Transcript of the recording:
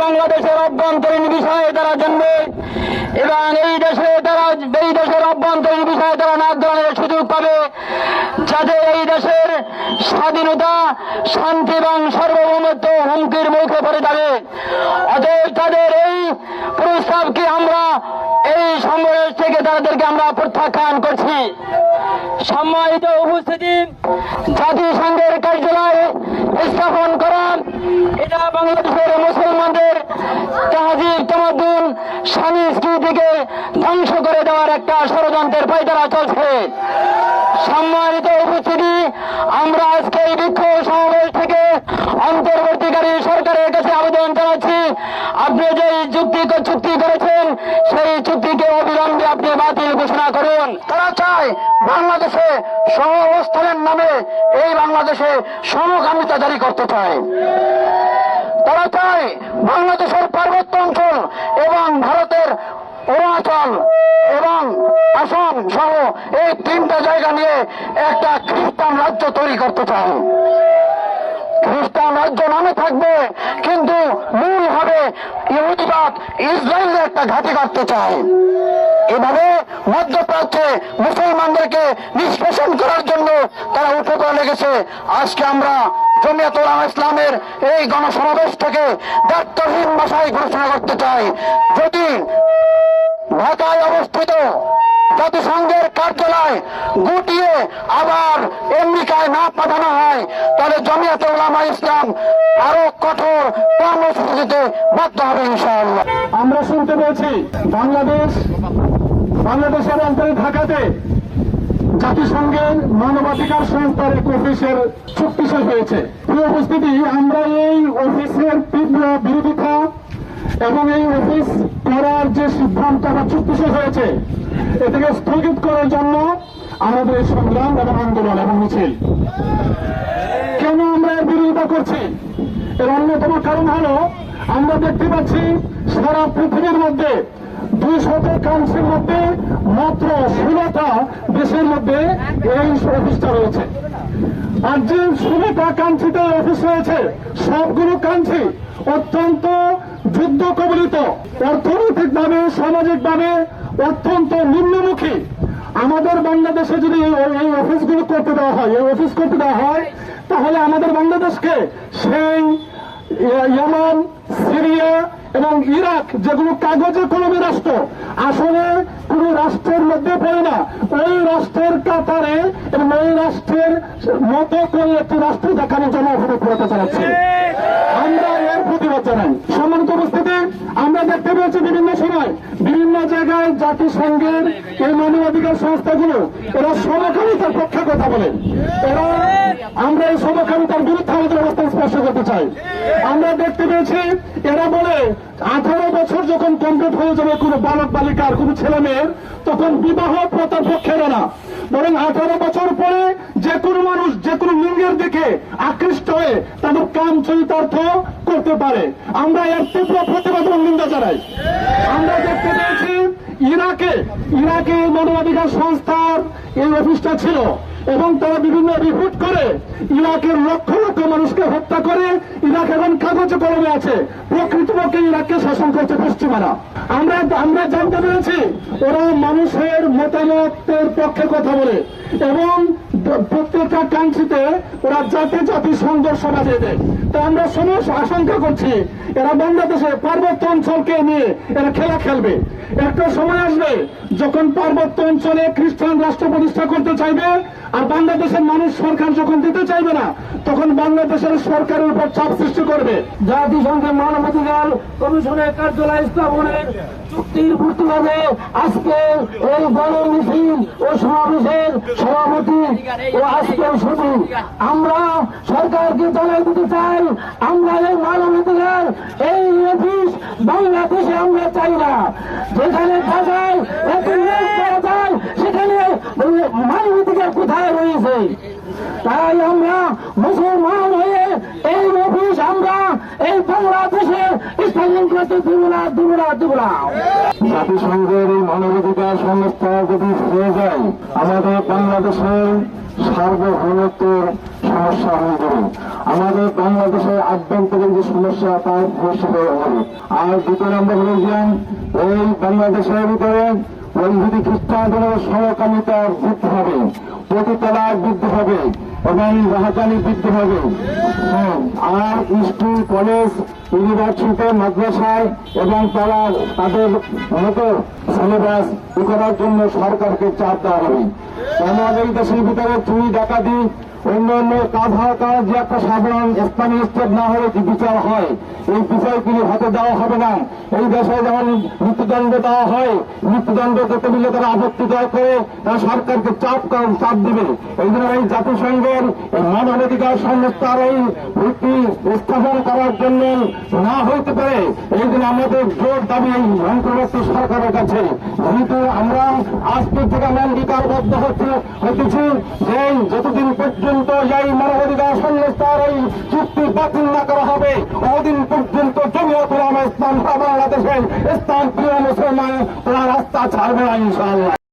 বাংলাদেশের অভ্যন্তরীণ বিষয়ে তারা জানবে এবং এই দেশের অভ্যন্তরীণ বিষয়ে তারা নাক গলানোর সুযোগ পাবে, যাতে এই দেশের স্বাধীনতা, শান্তি এবং সার্বভৌমত্ব হুমকির মুখে পড়ে যাবে। অতএব তাদের এই প্রস্তাবকে আমরা এই সমাবেশ থেকে তাদেরকে আমরা প্রত্যাখ্যান করছি। সম্মানিত উপস্থিতি, জাতিসংঘের কার্যালয় স্থাপন করা এটা বাংলাদেশের মুসলমানদের তাহজিব, তামাদ্দুন, সংস্কৃতিকে ধ্বংস করে দেওয়ার একটা ষড়যন্ত্রের পায়তারা চলছে। সম্মানিত উপস্থিতি, আমরা আজকে এই বিক্ষোভ সমাবেশ থেকে অন্তর্বর্তীকারী সরকারের কাছে আবেদন জানাচ্ছি, আপনি যে চুক্তি করেছেন সেই চুক্তিকে অবিলম্বে আপনি বাতিল ঘোষণা করুন। তারা চায় বাংলাদেশে সহাবস্থানের নামে এই বাংলাদেশে সমকামিতা জারি করতে চায়। তারা চায় বাংলাদেশের পার্বত্য অঞ্চল এবং ভারতের অরুণাচল এবং আসাম সহ এই তিনটা জায়গা নিয়ে একটা খ্রিস্টান রাজ্য তৈরি করতে চায়। খ্রিস্টান রাজ্য নামে থাকবে, কিন্তু মূল হবে ইহুদিবাদ, ইসরায়েলের একটা ঘাঁটি করতে চায়। এভাবে মধ্যপ্রাচ্যে মুসলমানদেরকে নিষ্পেষণ করার জন্য তারা উঠে পড়ে লেগেছে। আজকে আমরা জমিয়ত উলামা ইসলামের এই গণসমাবেশ থেকে দায়িত্বহীন ভাষায় ঘোষণা করতে চাই, যদি ঢাকায় অবস্থিত জাতিসংঘের কার্যালয় গুটিয়ে আবার আমেরিকায় না পাঠানো হয়, তাহলে জমিয়ত উলামা ইসলাম আরো কঠোর কর্মসূচি দিতে বাধ্য হবে ইনশাআল্লাহ। আমরা শুনতে পেয়েছি বাংলাদেশের অন্তরে ঢাকাতে জাতিসংঘের মানবাধিকার সংস্থার এক অফিসের চুক্তি শেষ হয়েছে। প্রিয় উপস্থিতি, আমরা এই অফিসের তীব্র বিরোধিতা এবং এই অফিস করার যে সিদ্ধান্ত বা চুক্তি শেষ হয়েছে এটাকে স্থগিত করার জন্য আমাদের এই সংগ্রাম এবং আন্দোলন এবং মিছিল। কেন আমরা এর বিরোধিতা করছি? এর অন্যতম কারণ হল আমরা দেখতে পাচ্ছি সারা পৃথিবীর মধ্যে 200 কান্ট্রির মধ্যে মাত্র 16টা দেশের মধ্যে এই অফিসটা রয়েছে। আর যে 16টা কান্ট্রিতে অফিস রয়েছে সবগুলো কান্ট্রি অত্যন্ত যুদ্ধ কবলিত, অর্থনৈতিকভাবে, সামাজিকভাবে অত্যন্ত নিম্নমুখী। আমাদের বাংলাদেশে যদি এই অফিসগুলো করতে দেওয়া হয়, এই অফিস করতে দেওয়া হয়, তাহলে আমাদের বাংলাদেশকে সেই ইয়েমেন, সিরিয়া এবং ইরাক, যেগুলো কাগজে কলমে রাষ্ট্র, আসলে কোন রাষ্ট্রের মধ্যে পড়ে না, ওই রাষ্ট্রের কাতারে এবং ওই রাষ্ট্রের মতো করে একটি রাষ্ট্র দেখানোর জন্য অপরাধ চালাচ্ছে। আমরা এর প্রতিবাদ জানাই। সম্মানিত উপস্থিতি, আমরা দেখতে পেয়েছি বিভিন্ন সময় বিভিন্ন জায়গায় জাতিসংঘের এই মানবাধিকার সংস্থাগুলো এরা সমকামিতার পক্ষে কথা বলে। আমরা এই সমকামিতার বিরুদ্ধে আমাদের অবস্থান স্পষ্ট করতে চাই। আমরা দেখতে পেয়েছি এরা বলে 18 বছর যখন কমপ্লিট হয়ে যাবে কোনো বালক বালিকার, কোনো ছেলে মেয়ের, তখন বিবাহ প্রথার পক্ষে না, বরং 18 বছর পরে যে কোনো মানুষ যে কোনো লিঙ্গের দিকে আকৃষ্ট হয়ে তাদের কাম চরিতার্থ করতে পারে। আমরা এর তীব্র প্রতিবাদ এবং নিন্দা জানাই। আমরা দেখতে পেয়েছি ইরাকে মানবাধিকার সংস্থার এই অফিসটা ছিল এবং তারা বিভিন্ন রিপোর্ট করে ইরাকের লক্ষ লক্ষ মানুষকে হত্যা করে। ইরাক এখন কাগজে কলমে আছে, প্রকৃতপক্ষে ইরাককে শাসন করছে পশ্চিমারা। আমরা জানতে পেরেছি ওরা মানুষের মতামতের পক্ষে কথা বলে এবং প্রত্যেকটা কান্ট্রিতে ওরা জাতি সংঘর্ষ বাজিয়ে দেয়। তো আমরা আশঙ্কা করছি এরা বাংলাদেশে পার্বত্য অঞ্চলকে নিয়ে এরা খেলা খেলবে। একটা সময় আসবে যখন পার্বত্য অঞ্চলে খ্রিস্টান রাষ্ট্র প্রতিষ্ঠা করতে চাইবে, আর বাংলাদেশের মানুষ সরকার যখন দিতে চাইবে না, তখন বাংলাদেশের সরকারের উপর চাপ সৃষ্টি করবে। জাতিসংঘের মানবাধিকার কমিশনের কার্যালয় স্থাপনের চুক্তির প্রতিবাদে আজকে এই গণমিছিল ও সমাবেশের সভাপতি ও আজকে শুধু আমরা সরকারকে জানাই দিতে চাই, আমরা এই মানবাধিকার এই অফিস বাংলাদেশে আমরা চাই না। যেখানে যায় সেখানে মানবাধিকার কোথায় রয়েছে? তাই আমরা মুসলমান হয়ে এই অফিস আমরা এই বাংলাদেশে স্থাপন করতে দিব না। জাতিসংঘের এই মানবাধিকার সংস্থা যদি হয়ে যায়, আমাদের বাংলাদেশের সার্বভৌমত্বের সমস্যা হয়ে যাবে। আমাদের বাংলাদেশের আভ্যন্তরীণ যে সমস্যা তার সমস্যা হয়ে যাবে। আর 2 নম্বর হলো যে এই বাংলাদেশের ভিতরে ইহুদি খ্রিস্টানদের সমকামিতা বৃদ্ধি হবে, প্রতিতলার বৃদ্ধি হবে এবং রাহাজানি বৃদ্ধি হবে। আর স্কুল, কলেজ, ইউনিভার্সিটি, মাদ্রাসায় এবং তারা তাদের মতো সিলেবাস করার জন্য সরকারকে চাপ দেওয়া হবে। আমাদের দেশের ভিতরে চুরি, ডাকাতি, অন্যান্য কাজ যে একটা সাধারণ স্থানীয় স্টেপ না হলে যে বিচার হয়, এই বিচারগুলি হাতে দেওয়া হবে না। এই দেশে যেমন মৃত্যুদণ্ড দেওয়া হয়, মৃত্যুদণ্ড দিতে মিলে তারা আপত্তি দায়ের করে তারা সরকারকে চাপ দিবে। এই জন্য এই জাতিসংঘের মানবাধিকার সংস্থার এই ভিত্তি স্থাপন করার জন্য না হইতে পারে। এই জন্য আমাদের জোর দাবি এই অন্তর্বর্তী সরকারের কাছে, যেহেতু আমরা আজকে থেকে অঙ্গীকারবদ্ধ হতেছি যে যতদিন পর্যন্ত এই মানবাধিকার সংস্থার এই চুক্তি বাতিল না করা হবে, অদিন পর্যন্ত জমিয়তুল উলামা ইসলাম বাংলাদেশের স্থান প্রিয় মুসলমান তারা রাস্তা ছাড়বে না ইনশাআল্লাহ।